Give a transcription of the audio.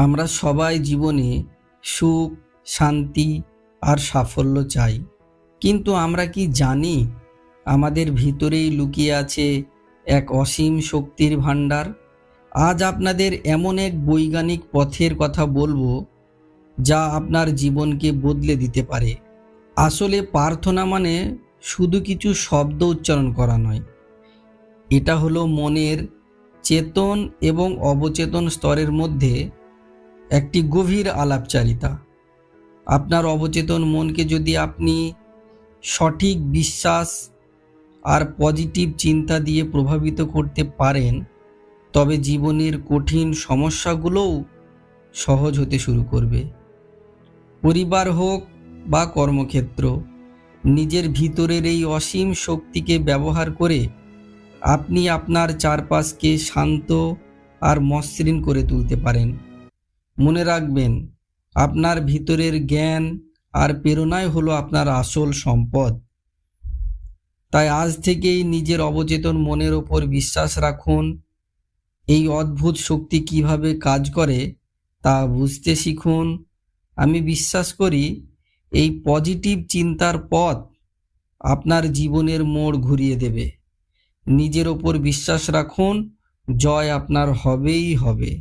আমরা সবাই জীবনে সুখ, শান্তি আর সাফল্য চাই, কিন্তু আমরা কি জানি আমাদের ভিতরেই লুকিয়ে আছে এক অসীম শক্তির ভাণ্ডার? আজ আপনাদের এমন এক বৈজ্ঞানিক পথের কথা বলবো যা আপনার জীবনকে বদলে দিতে পারে। আসলে প্রার্থনা মানে শুধু কিছু শব্দ উচ্চারণ করা নয়, এটা হলো মনের চেতন এবং অবচেতন স্তরের মধ্যে একটি গভীর আলাপচারিতা। আপনার অবচেতন মনকে যদি আপনি সঠিক বিশ্বাস আর পজিটিভ চিন্তা দিয়ে প্রভাবিত করতে পারেন, তবে জীবনের কঠিন সমস্যাগুলোও সহজ হতে শুরু করবে। পরিবার হোক বা কর্মক্ষেত্র, নিজের ভিতরের এই অসীম শক্তিকে ব্যবহার করে আপনি আপনার চারপাশকে শান্ত আর মসৃণ করে তুলতে পারেন। মনে রাখবেন, আপনার ভিতরের জ্ঞান আর প্রেরণাই হলো আপনার আসল সম্পদ। তাই আজ থেকেই নিজের অবচেতন মনের ওপর বিশ্বাস রাখুন। এই অদ্ভুত শক্তি কিভাবে কাজ করে তা বুঝতে শিখুন। আমি বিশ্বাস করি এই পজিটিভ চিন্তার পথ আপনার জীবনের মোড় ঘুরিয়ে দেবে। নিজের ওপর বিশ্বাস রাখুন, জয় আপনার হবেই হবে।